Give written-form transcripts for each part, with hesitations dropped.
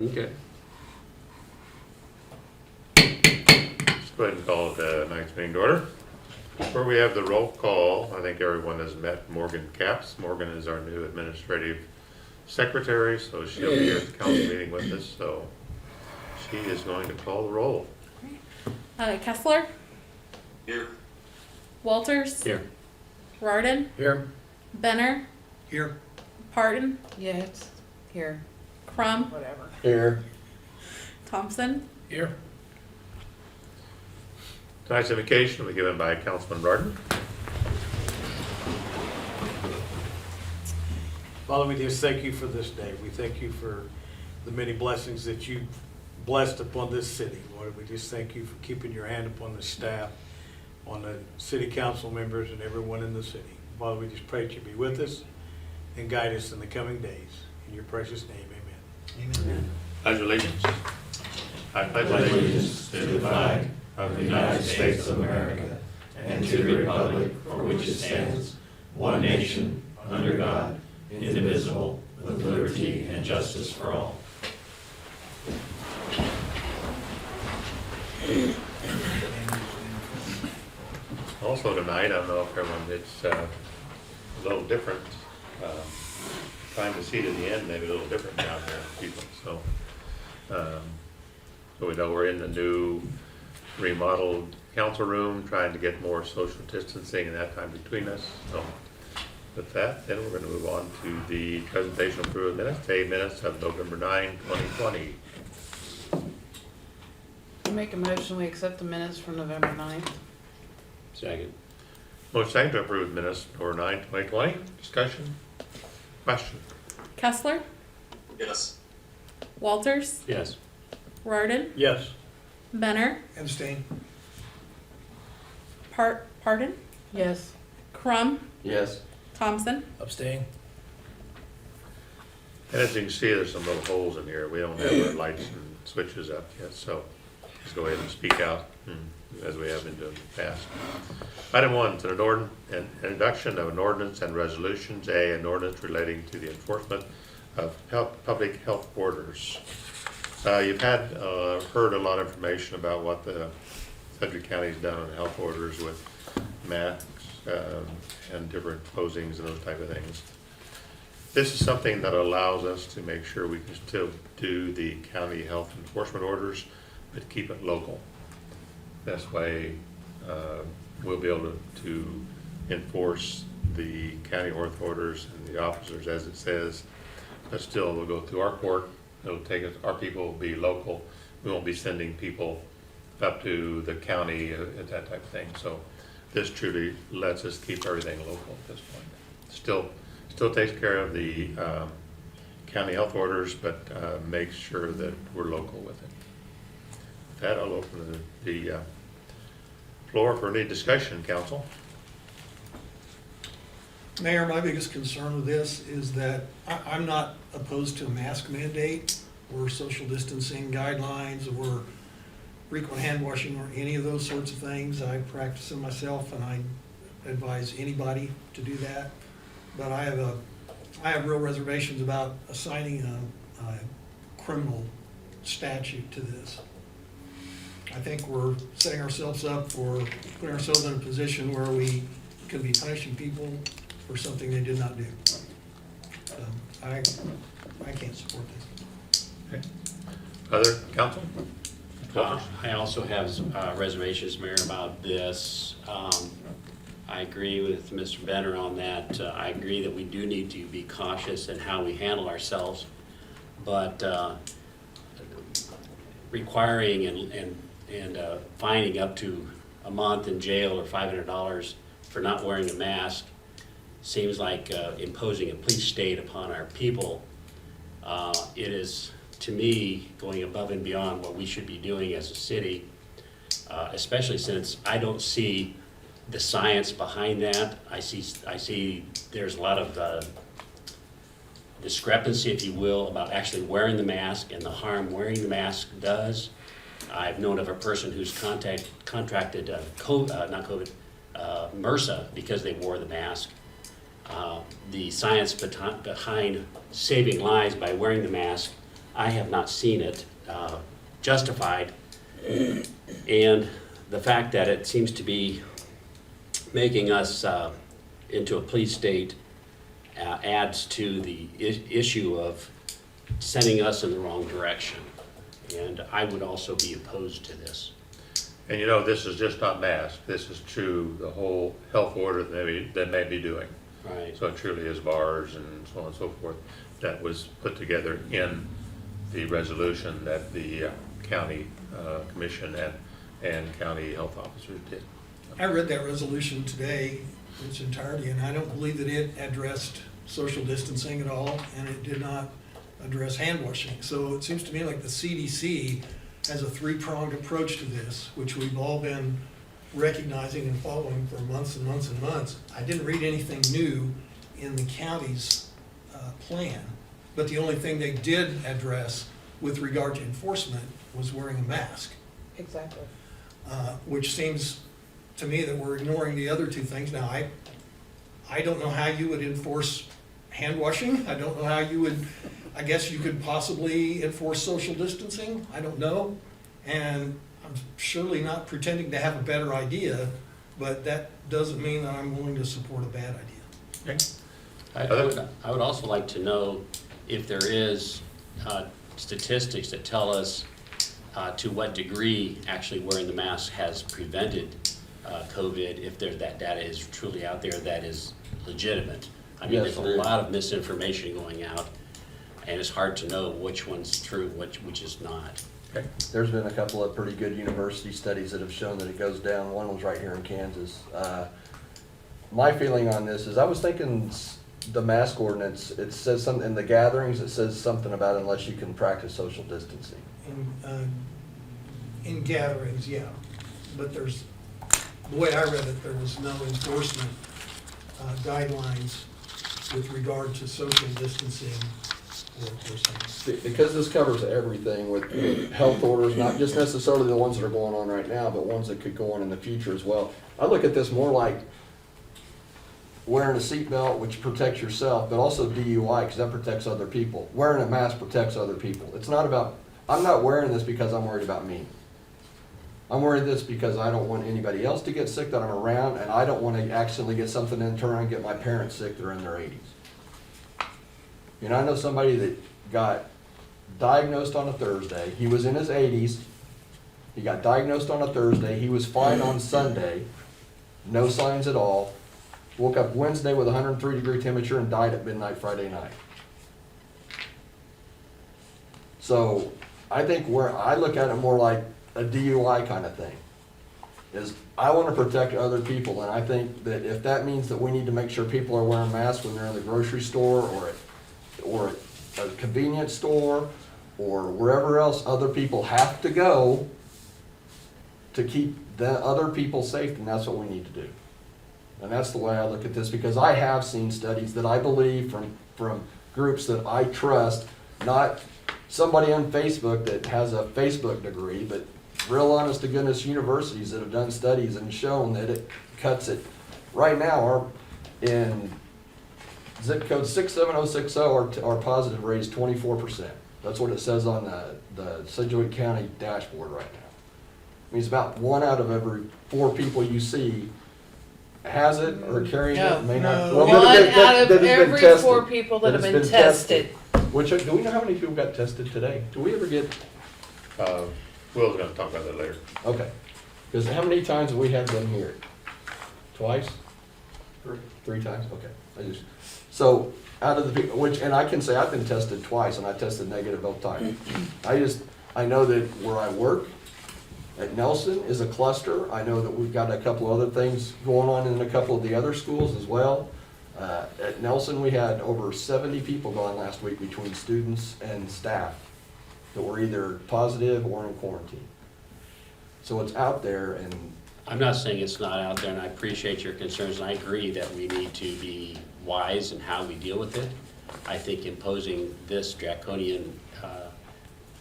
Okay. Let's go ahead and call the ninth meeting to order. Before we have the roll call, I think everyone has met Morgan Capps. Morgan is our new administrative secretary, so she'll be here at the council meeting with us, so she is going to call the roll. Kessler, Here. Walters, Here. Rarden, Here. Benner, Here. Parton, Yes. Here. Crum, Whatever. Here. Thompson. Here. Tonight's invocation will be given by Councilman Rarden. Father, we just thank you for this day. We thank you for the many blessings that you blessed upon this city. Lord, we just thank you for keeping your hand upon the staff, on the city council members, and everyone in the city. Father, we just pray that you be with us and guide us in the coming days. In your precious name, amen. Amen. Pledge allegiance. I pledge allegiance to the flag of the United States of America and to the republic for which it stands, one nation, under God, indivisible, with liberty and justice for all. Also tonight, I don't know if everyone, it's a little different. Time to see to the end, maybe a little different down there, people. So we know we're in the new remodeled council room, trying to get more social distancing and that time between us. So with that, then we're going to move on to the presentation of approved minutes, 8 minutes of November 9, 2020. I make a motion, we accept the minutes from November 9th. Second. Motion second to approve minutes November 9, 2020. Discussion? Question? Kessler, Yes. Walters, Yes. Rarden, Yes. Benner, Abstain. Parton, Yes. Crum, Yes. Thompson. Abstain. And as you can see, there's some little holes in here. We don't have our lights and switches up yet, so let's go ahead and speak out as we have been doing in the past. Item 1 is an introduction of an ordinance and resolutions. A, an ordinance relating to the enforcement of public health orders. You've heard a lot of information about what the Frederick County's done on health orders with masks and different closings and those type of things. This is something that allows us to make sure we can still do the county health enforcement orders, but keep it local. This way, we'll be able to enforce the county health orders and the officers as it says, but still we'll go through our court. It'll take us, our people will be local. We won't be sending people up to the county at that type of thing. So this truly lets us keep everything local at this point. Still takes care of the county health orders, but makes sure that we're local with it. With that, I'll open the floor for any discussion, council. Mayor, my biggest concern with this is that I'm not opposed to a mask mandate or social distancing guidelines or frequent hand washing or any of those sorts of things. I practice them myself and I advise anybody to do that. But I have real reservations about assigning a criminal statute to this. I think we're setting ourselves up for putting ourselves in a position where we could be punishing people for something they did not do. I can't support this. Okay. Other council? I also have reservations, Mayor, about this. I agree with Mr. Benner on that. I agree that we do need to be cautious in how we handle ourselves, but requiring and fining up to a month in jail or $500 for not wearing a mask seems like imposing a police state upon our people. It is, to me, going above and beyond what we should be doing as a city, especially since I don't see the science behind that. I see there's a lot of discrepancy, if you will, about actually wearing the mask and the harm wearing the mask does. I've known of a person who's contracted MRSA because they wore the mask. The science behind saving lives by wearing the mask I have not seen it justified. And the fact that it seems to be making us into a police state adds to the issue of sending us in the wrong direction. And I would also be opposed to this. And you know, this is just not masks, this is true, the whole health order that they may be doing. Right. So it truly is bars and so on and so forth that was put together in the resolution that the county commission and county health officers did. I read that resolution today in its entirety, and I don't believe that it addressed social distancing at all, and it did not address hand washing. So it seems to me like the CDC has a three-pronged approach to this, which we've all been recognizing and following for months and months and months. I didn't read anything new in the county's plan, but the only thing they did address with regard to enforcement was wearing a mask, Exactly. which seems to me that we're ignoring the other two things. Now, I don't know how you would enforce hand washing. I don't know how you would, I guess you could possibly enforce social distancing. I don't know. And I'm surely not pretending to have a better idea, but that doesn't mean that I'm willing to support a bad idea. Okay. I would also like to know if there is statistics that tell us to what degree actually wearing the mask has prevented COVID, if that data is truly out there that is legitimate. I mean, Yes, there's a there is. lot of misinformation going out, and it's hard to know which one's true, which is not. Okay. There's been a couple of pretty good university studies that have shown that it goes down. One was right here in Kansas. My feeling on this is I was thinking the mask ordinance, it says something, in the gatherings, it says something about unless you can practice social distancing. In gatherings, yeah, but there's, the way I read it, there was no enforcement guidelines with regard to social distancing or something. Because this covers everything with health orders, not just necessarily the ones that are going on right now, but ones that could go on in the future as well. I look at this more like wearing a seatbelt, which protects yourself, but also DUI, because that protects other people. Wearing a mask protects other people. It's not about, I'm not wearing this because I'm worried about me. I'm wearing this because I don't want anybody else to get sick that I'm around, and I don't want to accidentally get something and turn around and get my parents sick that are in their 80s. You know, I know somebody that got diagnosed on a Thursday. He was in his 80s. He got diagnosed on a Thursday. He was fine on Sunday. No signs at all. Woke up Wednesday with a 103-degree temperature and died at midnight Friday night. So I think where I look at it more like a DUI kind of thing is I want to protect other people, and I think that if that means that we need to make sure people are wearing masks when they're in the grocery store or at a convenience store or wherever else other people have to go to keep the other people safe, then that's what we need to do. And that's the way I look at this, because I have seen studies that I believe from groups that I trust, not somebody on Facebook that has a Facebook degree, but real honest to goodness universities that have done studies and shown that it cuts it. Right now, in zip code 67060, our positive rate is 24%. That's what it says on the Sedgwick County dashboard right now. It means about 1 out of every 4 people you see has it or carrying it, may not. No. Well, One that out of has been every tested. 4 people that have has been tested. Which, do we know how many people got tested today? Do we ever get, Will's gonna talk about that later. okay. Because how many times have we had them here? Twice? 3 times? Okay. So, out of the people, and I can say I've been tested twice, and I tested negative both times. I know that where I work, at Nelson is a cluster. I know that we've got a couple other things going on in a couple of the other schools as well. At Nelson, we had over 70 people gone last week between students and staff that were either positive or in quarantine. So it's out there, and I'm not saying it's not out there, and I appreciate your concerns, and I agree that we need to be wise in how we deal with it. I think imposing this draconian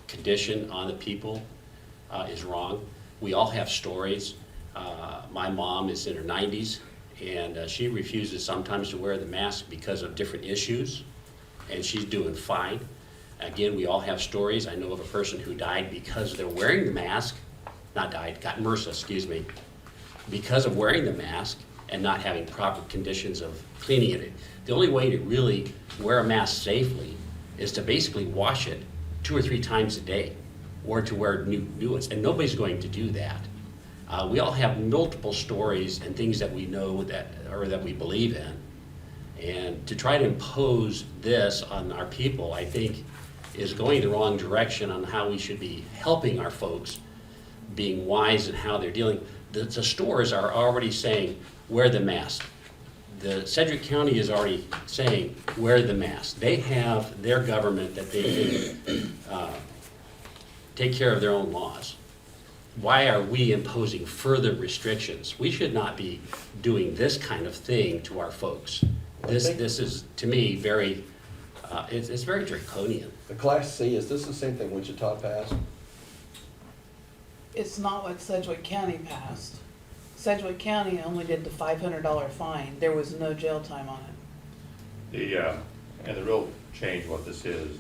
condition on the people is wrong. We all have stories. My mom is in her 90s, and she refuses sometimes to wear the mask because of different issues, and she's doing fine. Again, we all have stories. I know of a person who died because they're wearing the mask, not died, got MRSA, excuse me, because of wearing the mask and not having proper conditions of cleaning it. The only way to really wear a mask safely is to basically wash it 2 or 3 times a day, or to wear new ones, and nobody's going to do that. We all have multiple stories and things that we know that, or that we believe in. And to try to impose this on our people, I think, is going the wrong direction on how we should be helping our folks, being wise in how they're dealing. The stores are already saying, wear the mask. The Sedgwick County is already saying, wear the mask. They have their government that they can take care of their own laws. Why are we imposing further restrictions? We should not be doing this kind of thing to our folks. This is, to me, very, it's very draconian. The Class C, is this the same thing Wichita passed? It's not what Sedgwick County passed. Sedgwick County only did the $500 fine. There was no jail time on it. And the real change, what this is,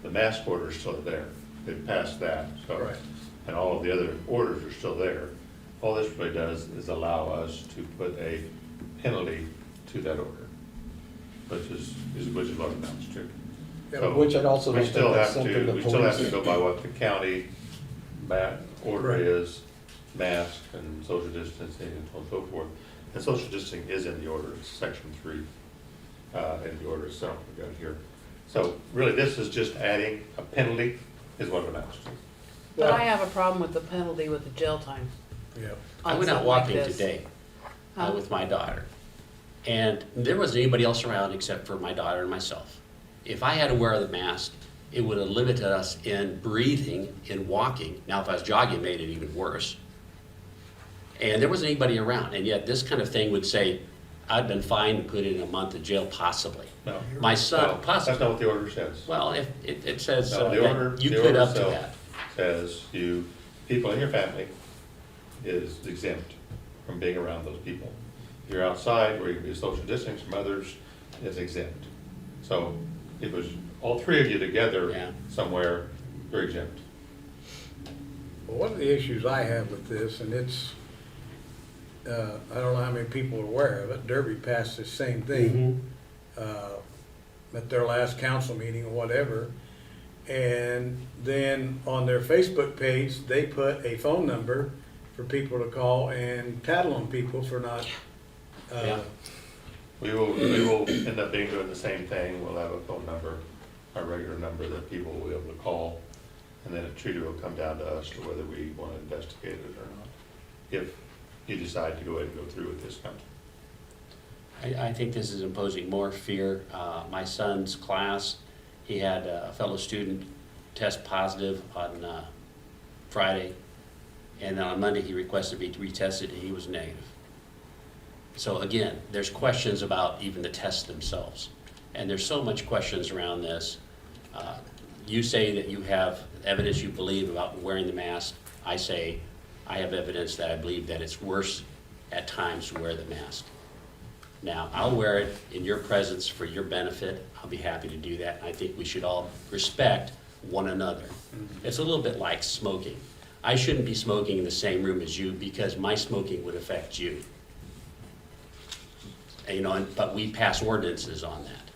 the mask order is still there. They passed that, so. Right. And all of the other orders are still there. All this really does is allow us to put a penalty to that order, which is what it amounts to. So Which I'd also we don't still think that's have something to, the we still have to police- go by what the county order Right. is, mask and social distancing and so on and so forth. And social distancing is in the order, it's section 3, in the order itself we got here. So really, this is just adding a penalty is what it amounts to. But I have a problem with the penalty with the jail time. Yeah. I on went out something like walking this. today Huh? with my daughter, and there wasn't anybody else around except for my daughter and myself. If I had to wear the mask, it would have limited us in breathing, in walking. Now, if I was jogging, it made it even worse. And there wasn't anybody around, and yet this kind of thing would say, I've been fined and put in a month in jail, possibly. No. My son, No, possibly. That's not what the order says. Well, if it says No, the that order- you the could order up to itself that. Says people in your family is exempt from being around those people. If you're outside where you can be social distancing from others, is exempt. So if it was all 3 of you together Yeah. somewhere, you're exempt. Well, one of the issues I have with this, and it's, I don't know how many people are aware of it, Derby passed the same thing at their last council meeting or whatever. And then on their Facebook page, they put a phone number for people to call and tattle on people for not, Yeah. We will end up doing the same thing. We'll have a phone number, a regular number that people will be able to call. And then it truly will come down to us to whether we want to investigate it or not. If you decide to go ahead and go through with this country. I think this is imposing more fear. My son's class, he had a fellow student test positive on Friday, and then on Monday he requested to be retested, and he was negative. So again, there's questions about even the tests themselves, and there's so much questions around this. You say that you have evidence you believe about wearing the mask. I say I have evidence that I believe that it's worse at times to wear the mask. Now, I'll wear it in your presence for your benefit. I'll be happy to do that. I think we should all respect one another. It's a little bit like smoking. I shouldn't be smoking in the same room as you because my smoking would affect you. And, you know, but we pass ordinances on that.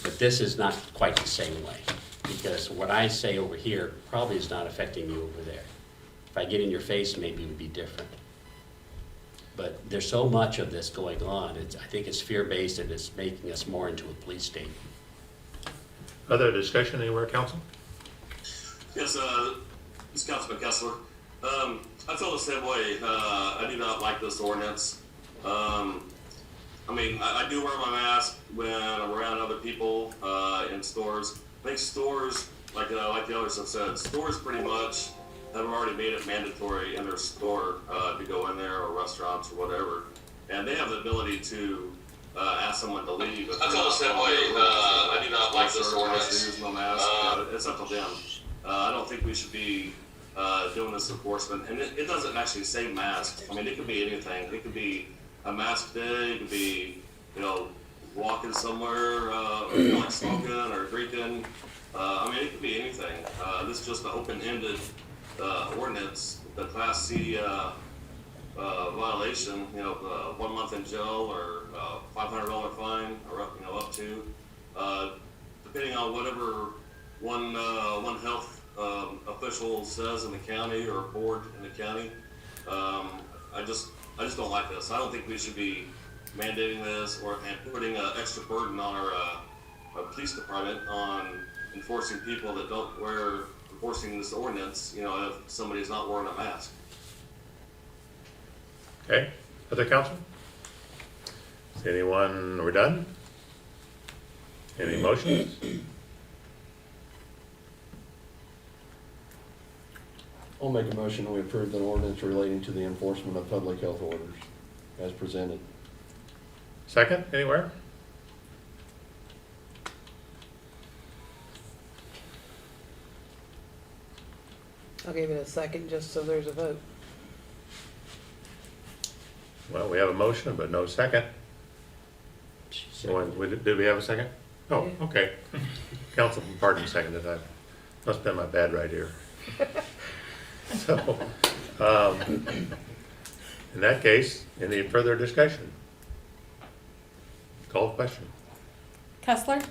But this is not quite the same way, because what I say over here probably is not affecting you over there. If I get in your face, maybe it would be different. But there's so much of this going on. I think it's fear-based, and it's making us more into a police state. Other discussion anywhere, council? Yes, this is Councilman Kessler. I feel the same way. I do not like this ordinance. I mean, I do wear my mask when I'm around other people in stores. I think stores, like the others have said, stores pretty much have already made it mandatory in their store to go in there, or restaurants or whatever. And they have the ability to ask someone to leave. I feel the same way. I do not like this ordinance. Use no mask. It's up to them. I don't think we should be doing this enforcement. And it doesn't actually say mask. I mean, it could be anything. It could be a mask day. It could be, walking somewhere, like smoking or drinking. I mean, it could be anything. This is just an open-ended, ordinance, the Class C, violation, 1 month in jail or $500 fine or up to, depending on whatever one health official says in the county or board in the county. I just don't like this. I don't think we should be mandating this and putting an extra burden on our police department on enforcing people that enforcing this ordinance, if somebody's not wearing a mask. Okay, other council? Is anyone, we're done? Any motions? I'll make a motion, we approve an ordinance relating to the enforcement of public health orders as presented. Second, anywhere? I'll give it a second just so there's a vote. Well, we have a motion, but no second. Did we have a second? Oh, Yeah. okay. Councilman Pardon seconded. That must have been my bad right here. So, in that case, any further discussion? Call the question. Kessler,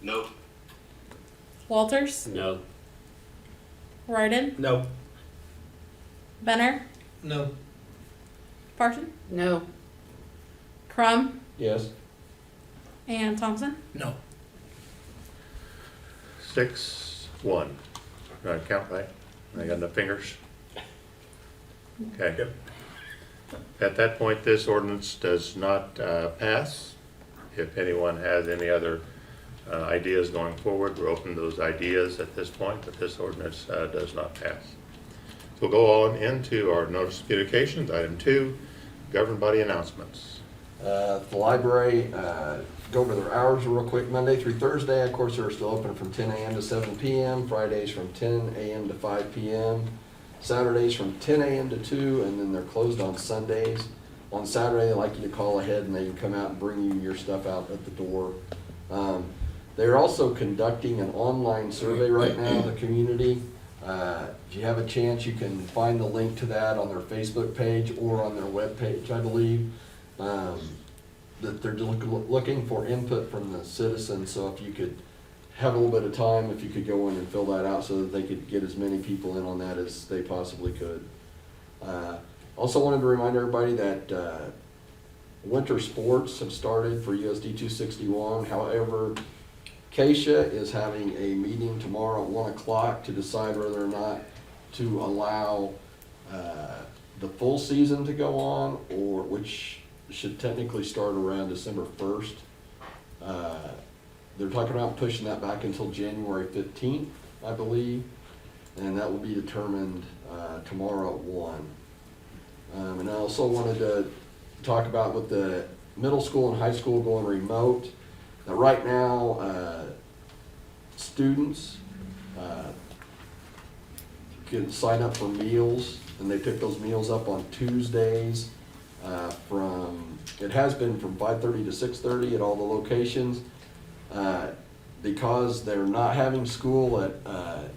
Nope. Walters, No. Ryden, No. Benner, No. Parson, No. Crum, Yes? and Thompson. No. 6-1. Right, count right? I got enough fingers? Okay. Yep. At that point, this ordinance does not pass. If anyone has any other ideas going forward, we're open to those ideas at this point, but this ordinance does not pass. So we'll go on into our notice of communications, item 2, government body announcements. The library, go over their hours real quick. Monday through Thursday, of course, they're still open from 10 a.m. to 7 p.m. Fridays from 10 a.m. to 5 p.m. Saturdays from 10 a.m. to 2, and then they're closed on Sundays. On Saturday, they like you to call ahead and they can come out and bring you your stuff out at the door. They're also conducting an online survey right now in the community. If you have a chance, you can find the link to that on their Facebook page or on their webpage, I believe. That they're looking for input from the citizens, so if you could have a little bit of time, if you could go in and fill that out so that they could get as many people in on that as they possibly could. Also wanted to remind everybody that winter sports have started for USD 261. However, Keisha is having a meeting tomorrow at 1 o'clock to decide whether or not to allow the full season to go on, or which should technically start around December 1st. They're talking about pushing that back until January 15th, I believe, and that will be determined tomorrow at 1. And I also wanted to talk about with the middle school and high school going remote, that right now students can sign up for meals, and they pick those meals up on Tuesdays it has been from 5:30 to 6:30 at all the locations. Because they're not having school at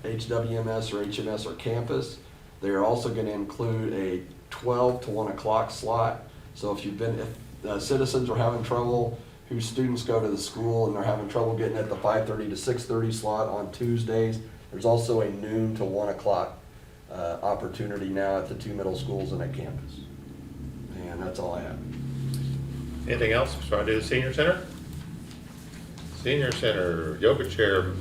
HWMS or HMS or campus, they're also going to include a 12 to 1 o'clock slot. So if citizens are having trouble, whose students go to the school and they're having trouble getting at the 5:30 to 6:30 slot on Tuesdays, there's also a noon to 1 o'clock opportunity now at the 2 middle schools and at campus. And that's all I have. Anything else? So I do the senior center? Senior center yoga chair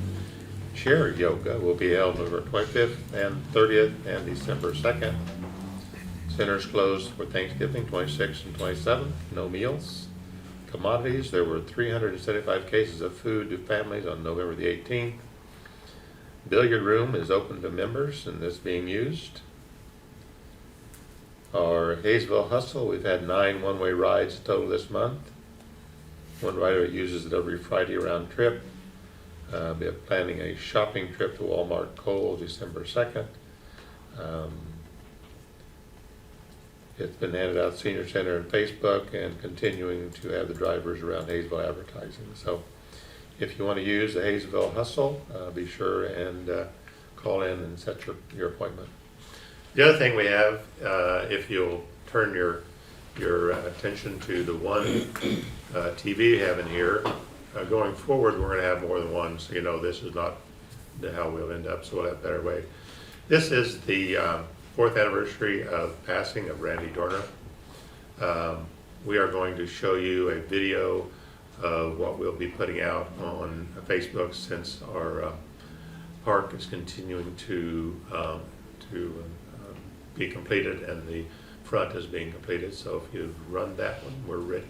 yoga will be held November 25th and 30th and December 2nd. Center's closed for Thanksgiving, 26th and 27th, no meals. Commodities, there were 375 cases of food to families on November the 18th. Billiard room is open to members and is being used. Our Haysville Hustle, we've had 9 one-way rides total this month. One rider uses it every Friday round trip. We're planning a shopping trip to Walmart Kohl's December 2nd. It's been handed out Senior Center and Facebook, and continuing to have the drivers around Haysville advertising. So If you want to use the Haysville Hustle, be sure and call in and set your appointment. The other thing we have, if you'll turn your attention to the one TV we have in here, going forward, we're going to have more than one, so you know this is not how we'll end up, so we'll have a better way. This is the 4th anniversary of passing of Randy Dorner. We are going to show you a video of what we'll be putting out on Facebook, since our park is continuing to be completed and the front is being completed. So if you run that one, we're ready.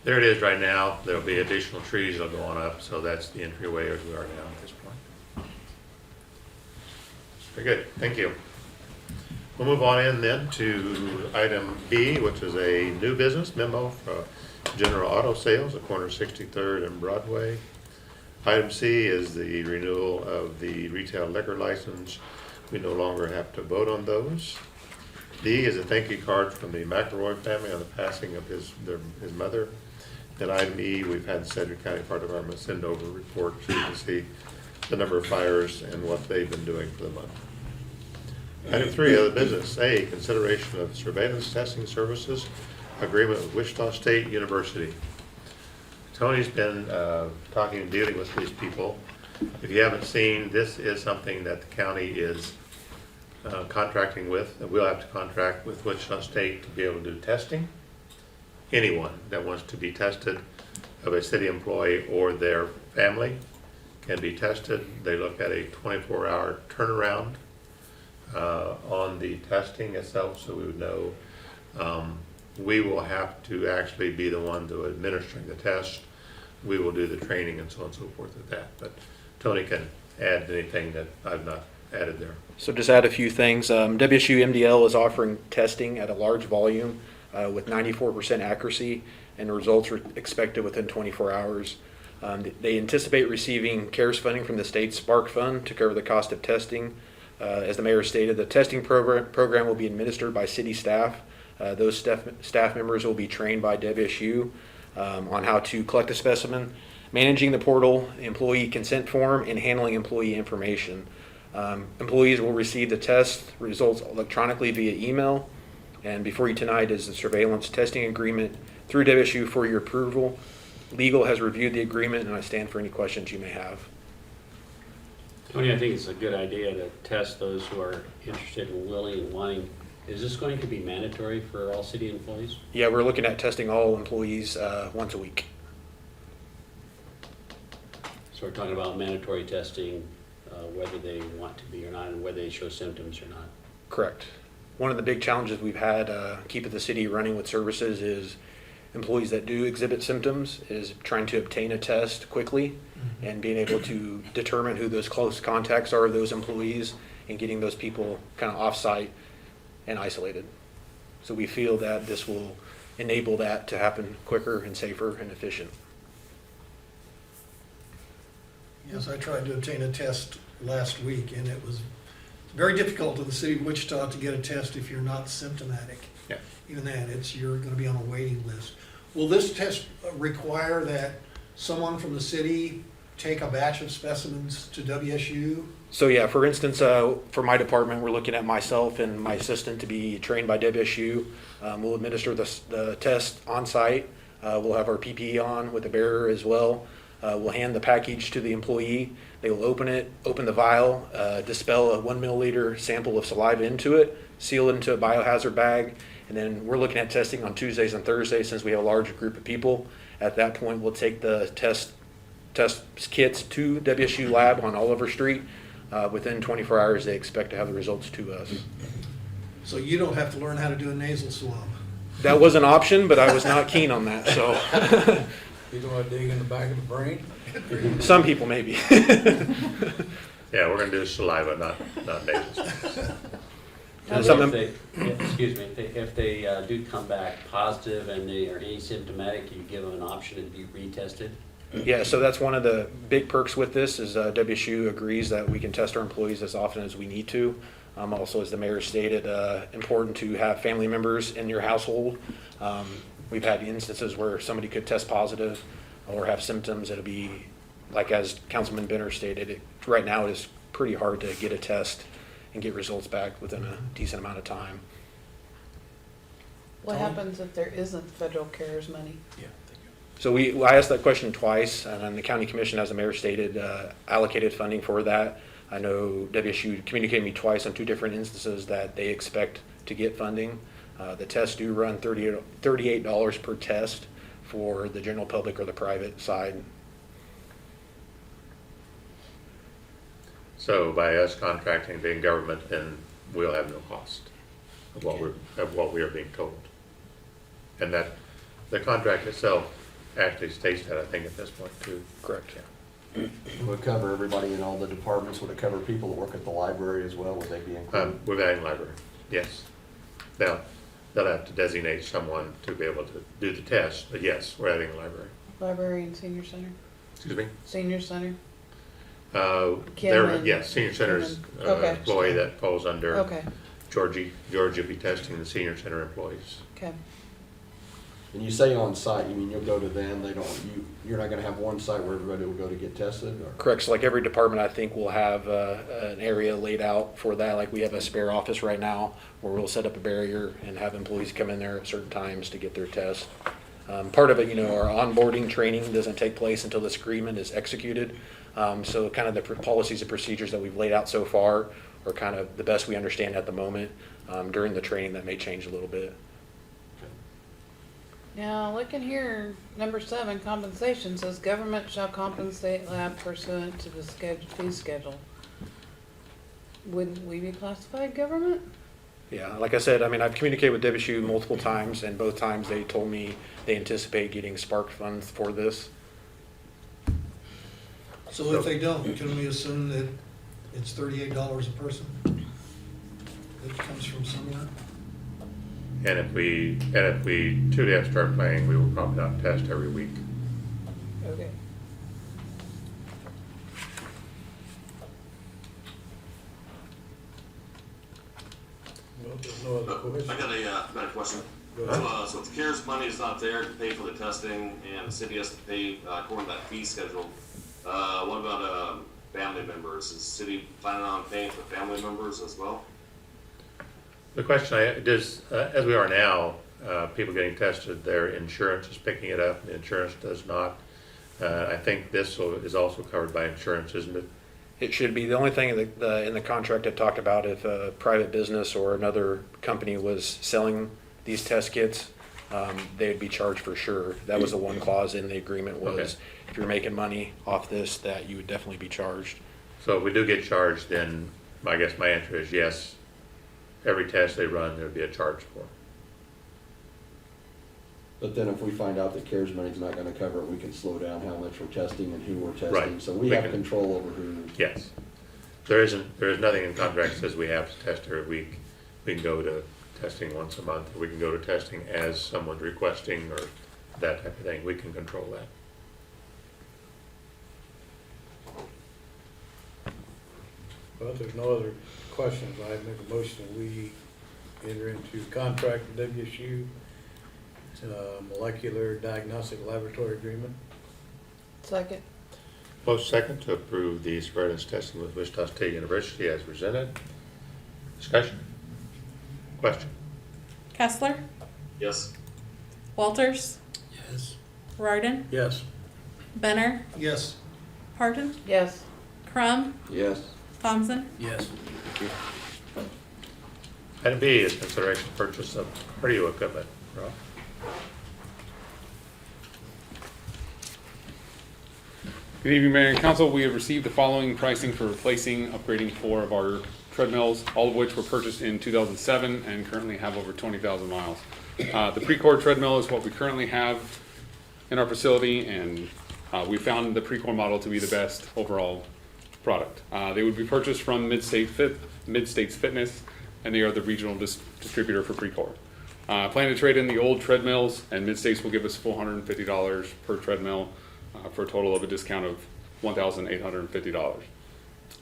There it is right now. There'll be additional trees that'll go on up, so that's the entryway as we are now at this point. Very good, thank you. We'll move on in then to item B, which is a new business memo for General Auto Sales at corner 63rd and Broadway. Item C is the renewal of the retail liquor license. We no longer have to vote on those. D is a thank you card from the McElroy family on the passing of his mother. And item E, we've had Cedric County Fire Department send over a report so you can see the number of fires and what they've been doing for the month. Item 3, other business. A, consideration of surveillance testing services agreement with Wichita State University. Tony's been talking and dealing with these people. If you haven't seen, this is something that the county is contracting with. We'll have to contract with Wichita State to be able to do testing. Anyone that wants to be tested, of a city employee or their family, can be tested. They look at a 24-hour turnaround on the testing itself, so we would know. We will have to actually be the one to administering the test. We will do the training and so on and so forth with that. But Tony can add anything that I've not added there. So just add a few things. WSU MDL is offering testing at a large volume with 94% accuracy, and the results are expected within 24 hours. They anticipate receiving CARES funding from the state Spark Fund to cover the cost of testing. As the mayor stated, the testing program will be administered by city staff. Those staff members will be trained by WSU on how to collect a specimen, managing the portal, employee consent form, and handling employee information. Employees will receive the test results electronically via email. And before you tonight is the surveillance testing agreement through WSU for your approval. Legal has reviewed the agreement, and I stand for any questions you may have. Tony, I think it's a good idea to test those who are interested and willing and wanting. Is this going to be mandatory for all city employees? Yeah, we're looking at testing all employees once a week. So we're talking about mandatory testing, whether they want to be or not, and whether they show symptoms or not. Correct. One of the big challenges we've had keeping the city running with services is employees that do exhibit symptoms is trying to obtain a test quickly and being able to determine who those close contacts are of those employees and getting those people kind of off-site and isolated. So we feel that this will enable that to happen quicker and safer and efficient. Yes, I tried to obtain a test last week, and it was very difficult to the city of Wichita to get a test if you're not symptomatic. Yeah. Even that, you're gonna be on a waiting list. Will this test require that someone from the city take a batch of specimens to WSU? So yeah, for instance, for my department, we're looking at myself and my assistant to be trained by WSU. We'll administer the test on site. We'll have our PPE on with the bearer as well. We'll hand the package to the employee. They will open it, open the vial, dispel a 1 milliliter sample of saliva into it, seal it into a biohazard bag, and then we're looking at testing on Tuesdays and Thursdays since we have a larger group of people. At that point, we'll take the test kits to WSU lab on Oliver Street. Within 24 hours, they expect to have the results to us. So you don't have to learn how to do a nasal swab. That was an option, but I was not keen on that, so You don't want to dig in the back of the brain? some people maybe. Yeah, we're gonna do saliva, not nasal. And If something- they, excuse me, if they do come back positive and they are asymptomatic, you give them an option to be retested? Yeah, so that's one of the big perks with this is WSU agrees that we can test our employees as often as we need to. Also, as the mayor stated, important to have family members in your household. We've had instances where somebody could test positive or have symptoms. It'll be, like as Councilman Benner stated, right now it is pretty hard to get a test and get results back within a decent amount of time. What happens if there isn't federal CARES money? Yeah. So I asked that question twice, and then the county commission, as the mayor stated, allocated funding for that. I know WSU communicated me twice on 2 different instances that they expect to get funding. The tests do run $38 per test for the general public or the private side. So by us contracting, being government, then we'll have no cost of what we are being told. And that, the contract itself actually states that, I think, at this point too. Correct. Would it cover everybody in all the departments? Would it cover people that work at the library as well? Would they be included? We're adding library, yes. Now, they'll have to designate someone to be able to do the test, but yes, we're adding a library. Library and senior center? Excuse me? Senior center? Kim There, and- yes, senior center's Kim and- okay. employee that falls under Okay, Georgie. Georgie will be testing the senior center employees. okay. And you say on site, you mean you'll go to them, you're not gonna have one site where everybody will go to get tested, or? Correct. So like every department, I think will have an area laid out for that. Like we have a spare office right now where we'll set up a barrier and have employees come in there at certain times to get their test. Part of it, our onboarding training doesn't take place until this agreement is executed. So kind of the policies and procedures that we've laid out so far are kind of the best we understand at the moment. During the training, that may change a little bit. Now, looking here, number 7, compensation says government shall compensate lab pursuant to the fee schedule. Wouldn't we be classified government? Yeah, like I said, I've communicated with WSU multiple times, and both times they told me they anticipate getting spark funds for this. So if they don't, can we assume that it's $38 a person? That comes from somewhere? And if we truly have to start playing, we will probably not test every week. Okay. Well, there's no other question. I got a question. Go ahead. So if the CARES money is not there to pay for the testing and the city has to pay according to that fee schedule, what about family members? Is the city planning on paying for family members as well? The question does, as we are now, people getting tested, their insurance is picking it up, the insurance does not. I think this is also covered by insurance, isn't it? It should be. The only thing in the contract it talked about if a private business or another company was selling these test kits, they'd be charged for sure. That was the one clause in the agreement was Okay. if you're making money off this, that you would definitely be charged. So if we do get charged, then I guess my answer is yes. Every test they run, there'd be a charge for. But then if we find out that CARES money's not gonna cover it, we can slow down how much we're testing and who we're testing. Right. So we We have can- control over who. Yes. There is nothing in contract that says we have to test every week. We can go to testing once a month, or we can go to testing as someone's requesting, or that type of thing. We can control that. Well, if there's no other questions, I make a motion that we enter into contract with WSU, molecular diagnostic laboratory agreement. Second. Motion second to approve the surveillance testing with Wichita State University as presented. Discussion? Question? Kessler, Yes. Walters, Yes. Rardon, Yes. Benner, Yes. Parton, Yes. Crum, Yes. Thompson. Yes. Item B is consideration of purchase of radio equipment. Rob? Good evening, Mayor and Council. We have received the following pricing for replacing, upgrading 4 of our treadmills, all of which were purchased in 2007 and currently have over 20,000 miles. The Precor treadmill is what we currently have in our facility, and we found the Precor model to be the best overall product. They would be purchased from Mid-States Fitness, and they are the regional distributor for Precor. Plan to trade in the old treadmills, and Mid-States will give us $450 per treadmill, for a total of a discount of $1,850.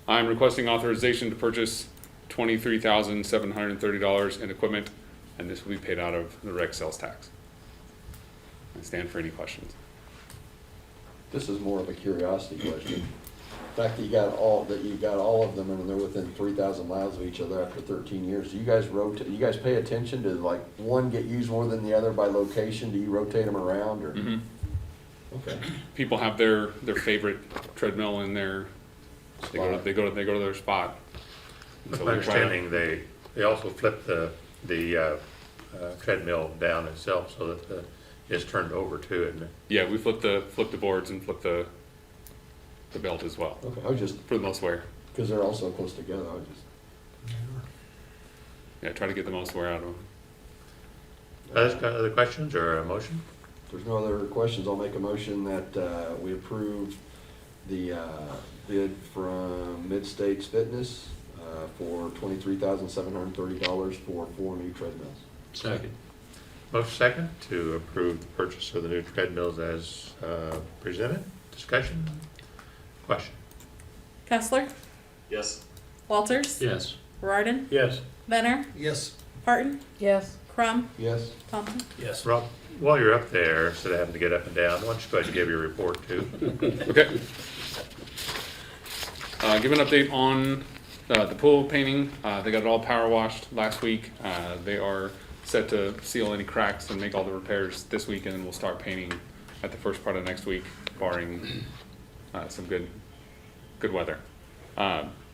I'm requesting authorization to purchase $23,730 in equipment, and this will be paid out of the rec sales tax. I stand for any questions. This is more of a curiosity question. The fact that you got all of them and they're within 3,000 miles of each other after 13 years. Do you guys rotate? You guys pay attention to like one get used more than the other by location? Do you rotate them around or? Mhm. Okay. People have their favorite treadmill in their, they go to their spot. And With so my we try to- understanding, they also flip the treadmill down itself so that it's turned over to it. Yeah, we flip the boards and flip the belt as well, Okay. I was just, for the most wear. because they're all so close together, I was just. Yeah, try to get the most wear out of them. Other questions or a motion? If there's no other questions, I'll make a motion that we approve the bid from Mid-States Fitness for $23,730 for 4 new treadmills. Second. Motion second to approve the purchase of the new treadmills as presented. Discussion? Question? Kessler, Yes. Walters, Yes. Rardon, Yes. Benner, Yes. Parton, Yes. Crum, Yes. Thompson. Yes. Rob, while you're up there, instead of having to get up and down, why don't you go ahead and give your report too? Okay. Give an update on the pool painting. They got it all power washed last week. They are set to seal any cracks and make all the repairs this week, and then we'll start painting at the first part of next week, barring some good weather.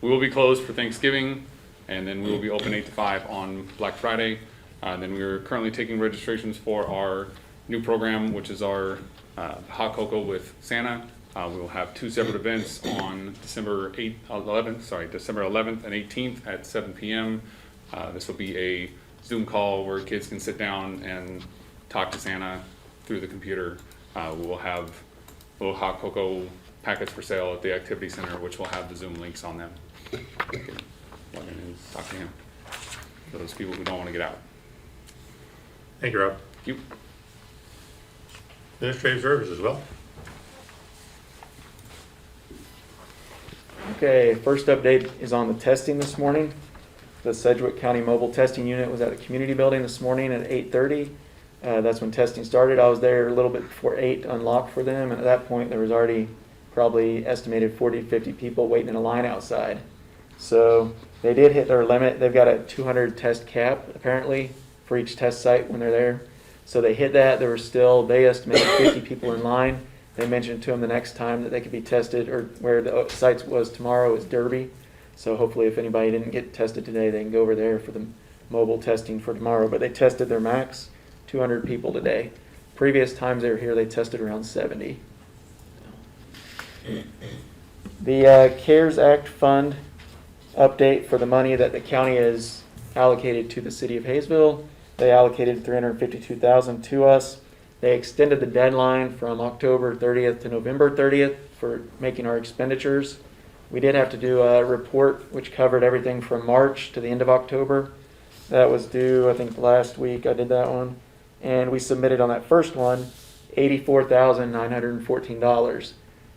We will be closed for Thanksgiving, and then we will be open 8 to 5 on Black Friday. Then we are currently taking registrations for our new program, which is our hot cocoa with Santa. We will have 2 separate events on December 11th and 18th at 7 p.m. This will be a Zoom call where kids can sit down and talk to Santa through the computer. We will have little hot cocoa packets for sale at the activity center, which will have the Zoom links on them. You can log in and talk to him for those people who don't want to get out. Thank you, Rob. You. Administrative services as well. Okay, first update is on the testing this morning. The Sedgwick County Mobile Testing Unit was at the community building this morning at 8:30. That's when testing started. I was there a little bit before 8 to unlock for them, and at that point there was already probably estimated 40 to 50 people waiting in a line outside. So they did hit their limit. They've got a 200 test cap apparently for each test site when they're there. So they hit that. There were still, they estimated 50 people in line. They mentioned to them the next time that they could be tested, or where the sites was tomorrow is Derby. So hopefully if anybody didn't get tested today, they can go over there for the mobile testing for tomorrow. But they tested their max, 200 people today. Previous times they were here, they tested around 70. The CARES Act fund update for the money that the county has allocated to the city of Haysville. They allocated $352,000 to us. They extended the deadline from October 30th to November 30th for making our expenditures. We did have to do a report which covered everything from March to the end of October. That was due, I think, last week. I did that one. And we submitted on that first one $84,914.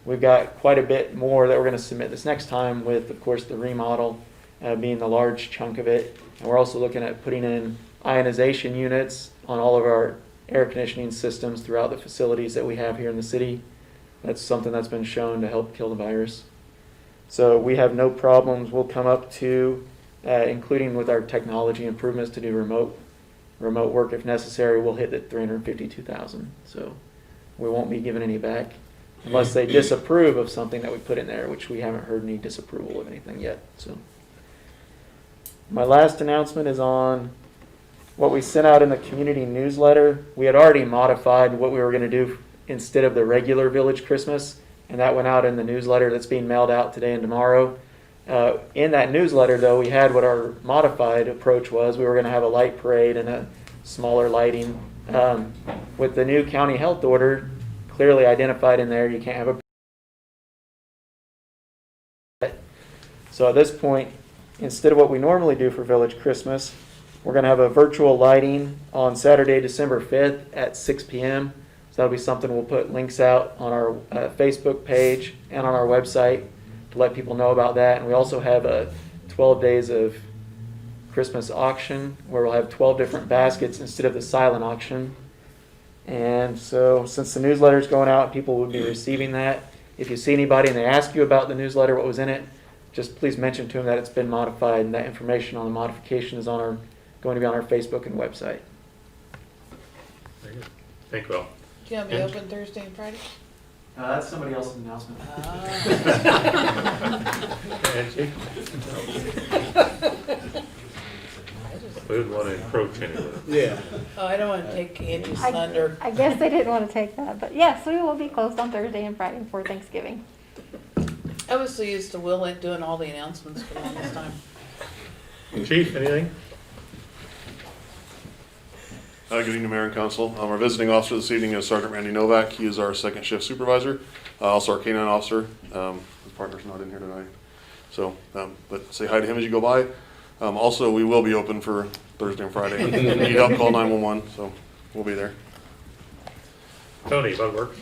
We've got quite a bit more that we're gonna submit this next time with, of course, the remodel being the large chunk of it. And we're also looking at putting in ionization units on all of our air conditioning systems throughout the facilities that we have here in the city. That's something that's been shown to help kill the virus. So we have no problems. We'll come up to, including with our technology improvements to do remote work if necessary, we'll hit the 352,000. So we won't be giving any back unless they disapprove of something that we put in there, which we haven't heard any disapproval of anything yet. So my last announcement is on what we sent out in the community newsletter. We had already modified what we were going to do instead of the regular Village Christmas, and that went out in the newsletter that's being mailed out today and tomorrow. In that newsletter, though, we had what our modified approach was. We were going to have a light parade and a smaller lighting. With the new county health order clearly identified in there, you can't have a... So at this point, instead of what we normally do for Village Christmas, we're going to have a virtual lighting on Saturday, December 5th at 6 p.m. So that'll be something we'll put links out on our Facebook page and on our website to let people know about that. And we also have a 12 days of Christmas auction where we'll have 12 different baskets instead of the silent auction. And so since the newsletter is going out, people will be receiving that. If you see anybody and they ask you about the newsletter, what was in it, just please mention to them that it's been modified and that information on the modification is going to be on our Facebook and website. Very good. Thank you all. Do you want to be open Thursday and Friday? That's somebody else's announcement. Angie? We would want to encroach anyway. Yeah. Oh, I don't want to take Angie's thunder. I guess they didn't want to take that, but yes, we will be closed on Thursday and Friday before Thanksgiving. I was so used to Will doing all the announcements for the longest time. Chief, anything? Good evening, Mayor and Council. Our visiting officer this evening is Sergeant Randy Novak. He is our second shift supervisor, also our K-9 officer. His partner's not in here tonight. So, but say hi to him as you go by. Also, we will be open for Thursday and Friday. If you need help, call 911, so we'll be there. Tony, Bud Works?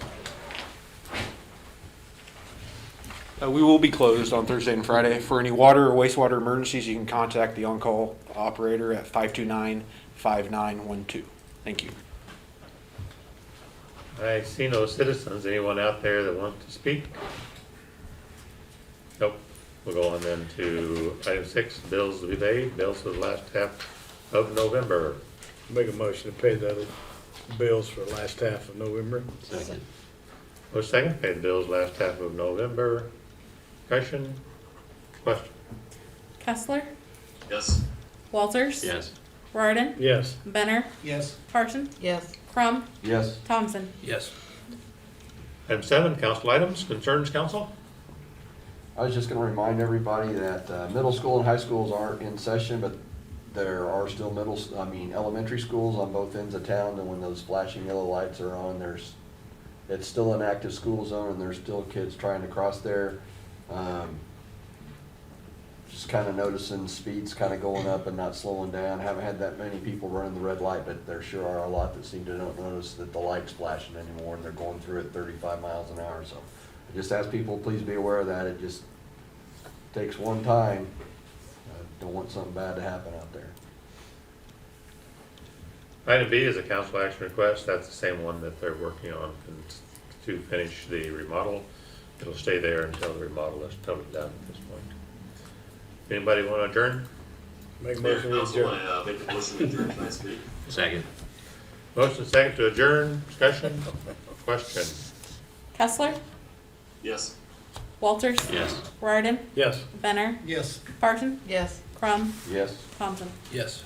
We will be closed on Thursday and Friday. For any water or wastewater emergencies, you can contact the on-call operator at 529-5912. Thank you. I see no citizens. Anyone out there that wants to speak? Nope. We'll go on then to item 6, bills to be paid. Bills for the last half of November. Make a motion to pay the other bills for the last half of November. Second. Motion second, pay the bills last half of November. Discussion? Question? Kessler, Yes. Walters. Yes. Rardon, Yes. Benner, Yes. Parson, Yes. Crum, Yes. Thompson. Yes. Item 7, council items, concerns, council? I was just gonna remind everybody that middle school and high schools aren't in session, but there are still elementary schools on both ends of town, and when those flashing yellow lights are on, it's still an active school zone, and there's still kids trying to cross there. Just kind of noticing speeds kind of going up and not slowing down. Haven't had that many people running the red light, but there sure are a lot that seem to not notice that the light's flashing anymore, and they're going through at 35 miles an hour. So I just ask people, please be aware of that. It just takes one time. Don't want something bad to happen out there. Item B is a council action request. That's the same one that they're working on to finish the remodel. It'll stay there until the remodel is totally done at this point. Anybody want to adjourn? Make a Mayor, motion to council, adjourn. I make a motion to adjourn tonight's meeting. Second. Motion second to adjourn. Discussion? Question? Kessler, Yes. Walters. Yes. Rardon, Yes. Benner, Yes. Parson, Yes. Crum, Yes. Thompson. Yes.